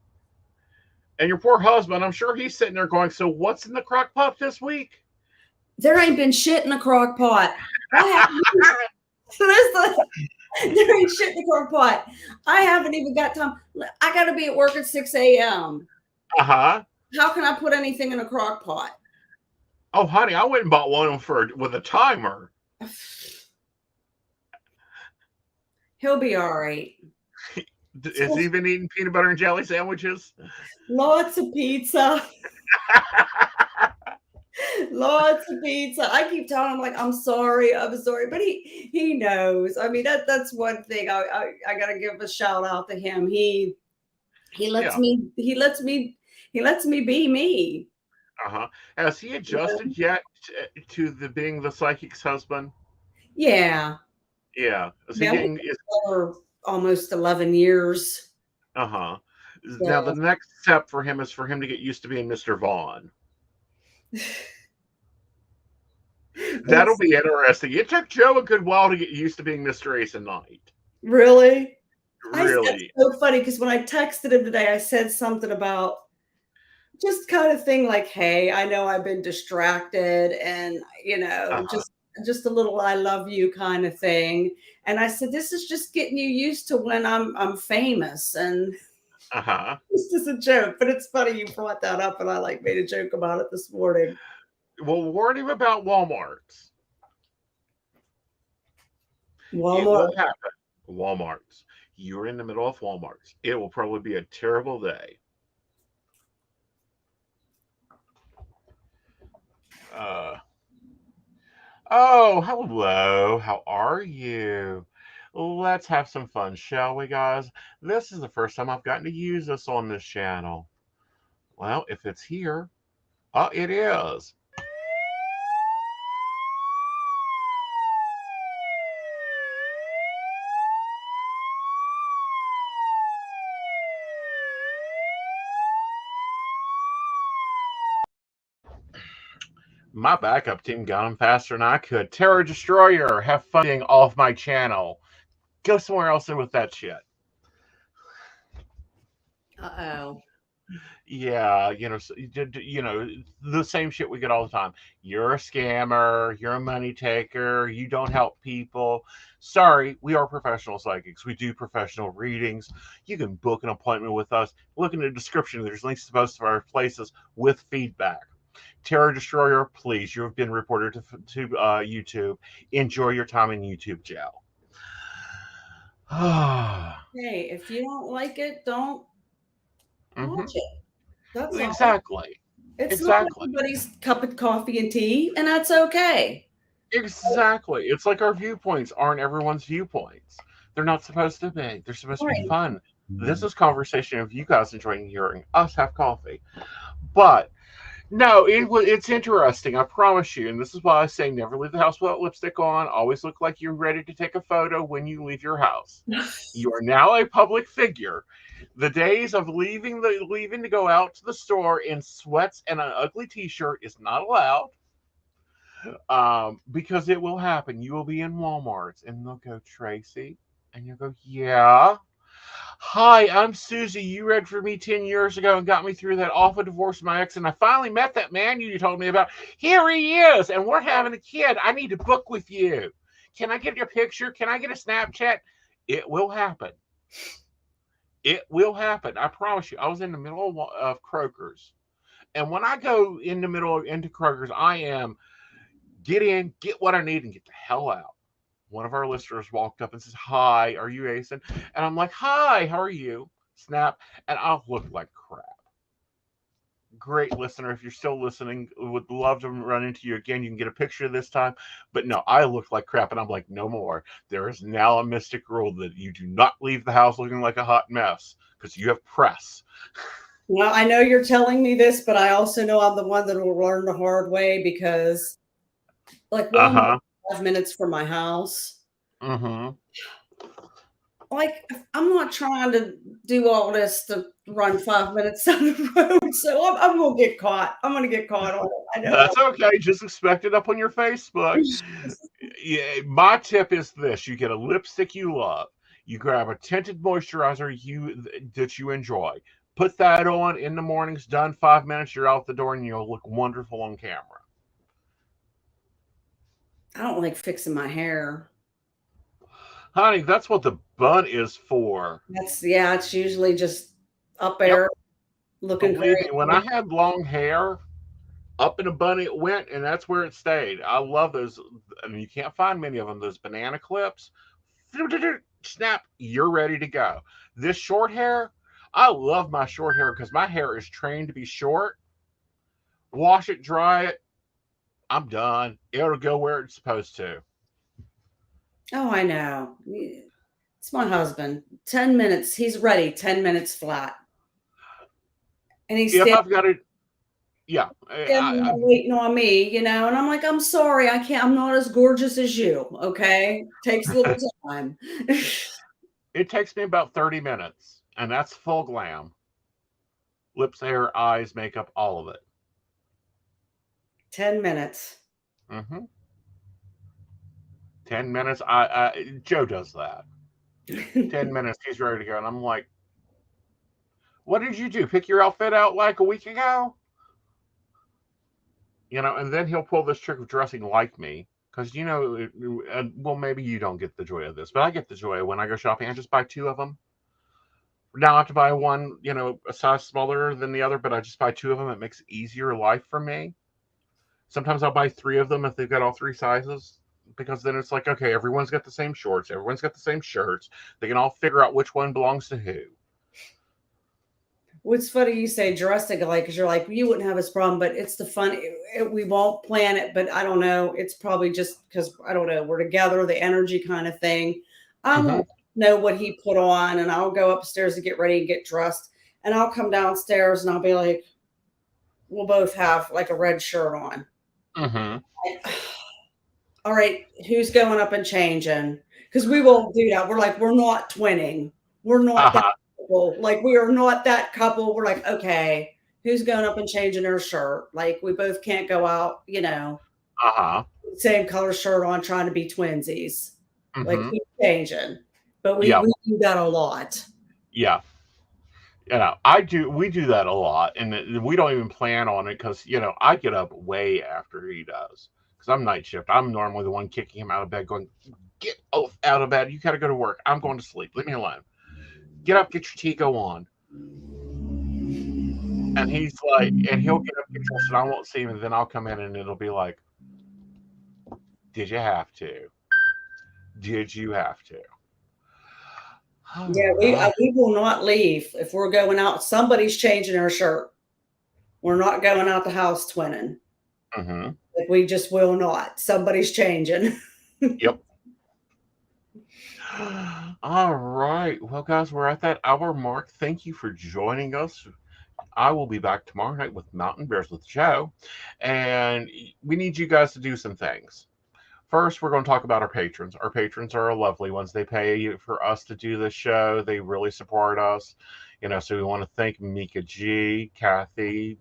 And your poor husband, I'm sure he's sitting there going, so what's in the crock pot this week? There ain't been shit in a crock pot. I haven't. There ain't shit in the crock pot. I haven't even got time. I got to be at work at 6 a.m. Uh huh. How can I put anything in a crock pot? Oh, honey, I went and bought one with a timer. He'll be all right. Is he been eating peanut butter and jelly sandwiches? Lots of pizza. Lots of pizza. I keep telling him like I'm sorry, but he knows. I mean that's one thing I gotta give a shout out to him. He lets Yeah. me he lets me be me. Has he adjusted yet to the being the psychic's husband? Yeah. Yeah. Is he Yeah, we've getting? been together almost 11 years. Uh-huh. Now the So next step for him is for him to get used to being Mr. Vaughn. That'll it's be interesting. It took Joe a good while to get used to being Mr. Aeson Knight. really, it's Really. so funny because when I texted him today, I said something about just kind of thing like, "Hey, I know I've been distracted, and Uh-huh. just a little I love you kind of thing." And I said, "This is just getting you used to when I'm famous." And Uh-huh. this is a joke, but it's funny you brought that up, and I like made a joke about it this morning. Well, warn him about Walmart's. It Walmart. will happen. Walmart's. You're in the middle of Walmart's. It will probably be a terrible day. Uh, oh, hello. How are you? Let's have some fun, shall we, guys? This is the first time I've gotten to use this on this channel. Well, if it's here, it is. My backup team got them faster than I could. Terror Destroyer, have fun being off my channel. Go somewhere else in with that shit. Uh-oh. Yeah, the same shit we get all the time. You're a scammer. You're a money taker. You don't help people. Sorry, we are professional psychics. We do professional readings. You can book an appointment with us. Look in the description. There's links to most of our places with feedback. Terror Destroyer, please. You have been reported to YouTube. Enjoy your time in YouTube jail. Hey, if you don't like it, don't watch it. That's all. Exactly. It's not Exactly. everybody's cup of coffee and tea, and that's okay. Exactly. It's like our viewpoints aren't everyone's viewpoints. They're not supposed to be. They're supposed to be Right. fun. This is conversation of you guys enjoying hearing us have coffee. But no, it's interesting. I promise you. And this is why I say never leave the house without lipstick on. Always look like you're ready to take a photo when you leave your house. You are now a public figure. The days of leaving to go out to the store in sweats and an ugly T-shirt is not allowed. Because it will happen. You will be in Walmart and they'll go, Tracy, and you'll go, yeah. Hi, I'm Susie. You read for me 10 years ago and got me through that awful divorce with my ex, and I finally met that man you told me about. Here he is, and we're having a kid. I need to book with you. Can I get your picture? Can I get a Snapchat? It will happen. It will happen. I promise you. I was in the middle of Kroger's, and when I go in the middle into Kroger's, I am get in, get what I need, and get the hell out. One of our listeners walked up and says, hi, are you Aeson? And I'm like, hi, how are you? Snap. And I'll look like crap. Great listener. If you're still listening, would love to run into you again. You can get a picture this time. But no, I look like crap. And I'm like, no more. There is now a mystic rule that you do not leave the house looking like a hot mess because you have press. Well, I know you're telling me this, but I also know I'm the one that will learn the hard way because, like, Walmart 5 minutes from my house. Mm-hmm. Like, I'm not trying to do all this to run 5 minutes down the road, so I'm going to get caught. I'm going to get caught on it. I know. That's okay. Just expect it up on your Facebook. Yeah, my tip is this: you get a lipstick you love, you grab a tinted moisturizer that you enjoy, put that on in the mornings. Done 5 minutes, you're out the door, and you'll look wonderful on camera. I don't like fixing my hair. Honey, that's what the bun is for. It's usually just up there looking Believe very. me, when I had long hair, up in a bun it went, and that's where it stayed. I love those. I mean, you can't find many of them. Those banana clips. Snap, you're ready to go. This short hair, I love my short hair because my hair is trained to be short. Wash it, dry it, I'm done. It'll go where it's supposed to. Oh, I know. It's my husband. 10 minutes. He's ready. 10 minutes flat. And he's If standing. I've got it, Yeah. Waiting on me, you know, and I'm like, I'm sorry, I can't, I'm not as gorgeous as you. Okay. Takes a little time. It takes me about 30 minutes, and that's full glam. Lips, hair, eyes, makeup, all of it. 10 minutes. 10 minutes. Joe does that. 10 minutes, he's ready to go. And I'm like, what did you do? Pick your outfit out like a week ago? You know, and then he'll pull this trick of dressing like me. Because, you know, well, maybe you don't get the joy of this, but I get the joy when I go shopping. I just buy 2 of them. Now I have to buy one, you know, a size smaller than the other, but I just buy 2 of them. It makes easier life for me. Sometimes I'll buy 3 of them if they've got all 3 sizes. Because then it's like, okay, everyone's got the same shorts. Everyone's got the same shirts. They can all figure out which one belongs to who. What's funny you say dressing alike, because you're like, you wouldn't have this problem, but it's the fun. We won't plan it, but I don't know. It's probably just because, I don't know, we're together, the energy kind of thing. I won't know what he put on, and I'll go upstairs to get ready and get dressed. And I'll come downstairs and I'll be like, we'll both have like a red shirt on. All right, who's going up and changing? Because we won't do that. We're like, we're not twinning. We're not that couple. Like, we are not that couple. We're like, okay, who's going up and changing their shirt? Like, we both can't go out, you know, same color shirt on, trying to be twinsies. Like, who's changing? But we do that a lot. Yeah. You know, we do that a lot, and we don't even plan on it because, you know, I get up way after he does. Because I'm night shift. I'm normally the one kicking him out of bed going, get out of bed. You got to go to work. I'm going to sleep. Leave me alone. Get up, get your tea, go on. And he's like, and he'll get up, get dressed, and I won't see him. And then I'll come in and it'll be like, did you have to? Did you have to? Yeah, we will not leave. If we're going out, somebody's changing our shirt. We're not going out the house twinning. Like, we just will not. Somebody's changing. Yep. All right. Well, guys, we're at that hour mark. Thank you for joining us. I will be back tomorrow night with Mountain Bears with Joe. And we need you guys to do some things. First, we're going to talk about our patrons. Our patrons are our lovely ones. They pay for us to do this show. They really support us. You know, so we want to thank Mika G, Kathy,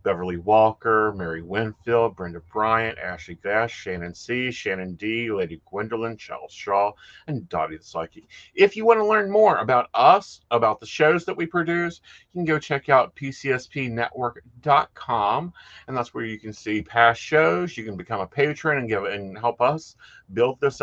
Beverly Walker, Mary Winfield, Brenda Bryant, Ashley Vash, Shannon C, Shannon D, Lady Gwendolyn, Charles Shaw, and Dottie the Psychic. If you want to learn more about us, about the shows that we produce, you can go check out pcspnetwork.com, and that's where you can see past shows. You can become a patron and help us build this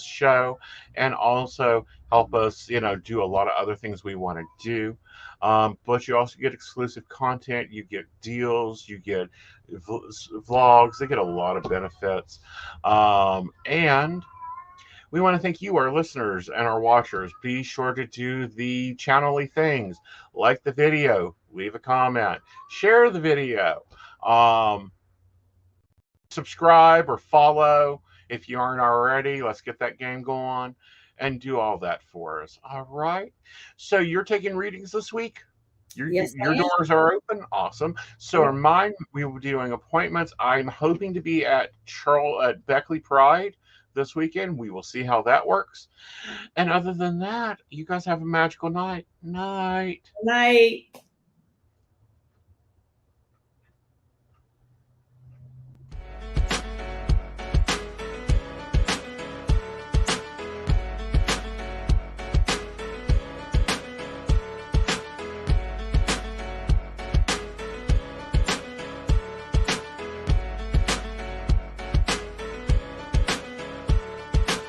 show, and also help us, you know, do a lot of other things we want to do. But you also get exclusive content, you get deals, you get vlogs, they get a lot of benefits. And we want to thank you, our listeners and our watchers. Be sure to do the channel-y things. Like the video, leave a comment, share the video, subscribe or follow if you aren't already. Let's get that game going. And do all that for us. All right. So you're taking readings this week? Your doors are open. Awesome. So in mine, we will be doing appointments. I'm hoping to be at Beckley Pride this weekend. We will see how that works. And other than that, you guys have a magical night. Night. Night.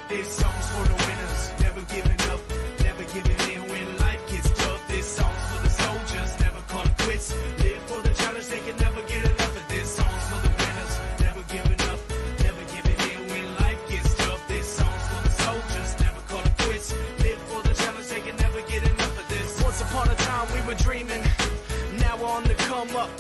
This song's for the winners, never giving up, never giving in when life gets tough. This song's for the soldiers, never call it quits. Live for the challenge, they can never get enough of this. Song's for the winners, never giving up, never giving in when life gets tough. This song's for the soldiers, never call it quits. Live for the challenge, they can never get enough of this. Once upon a time we were dreaming, now we're on the come up.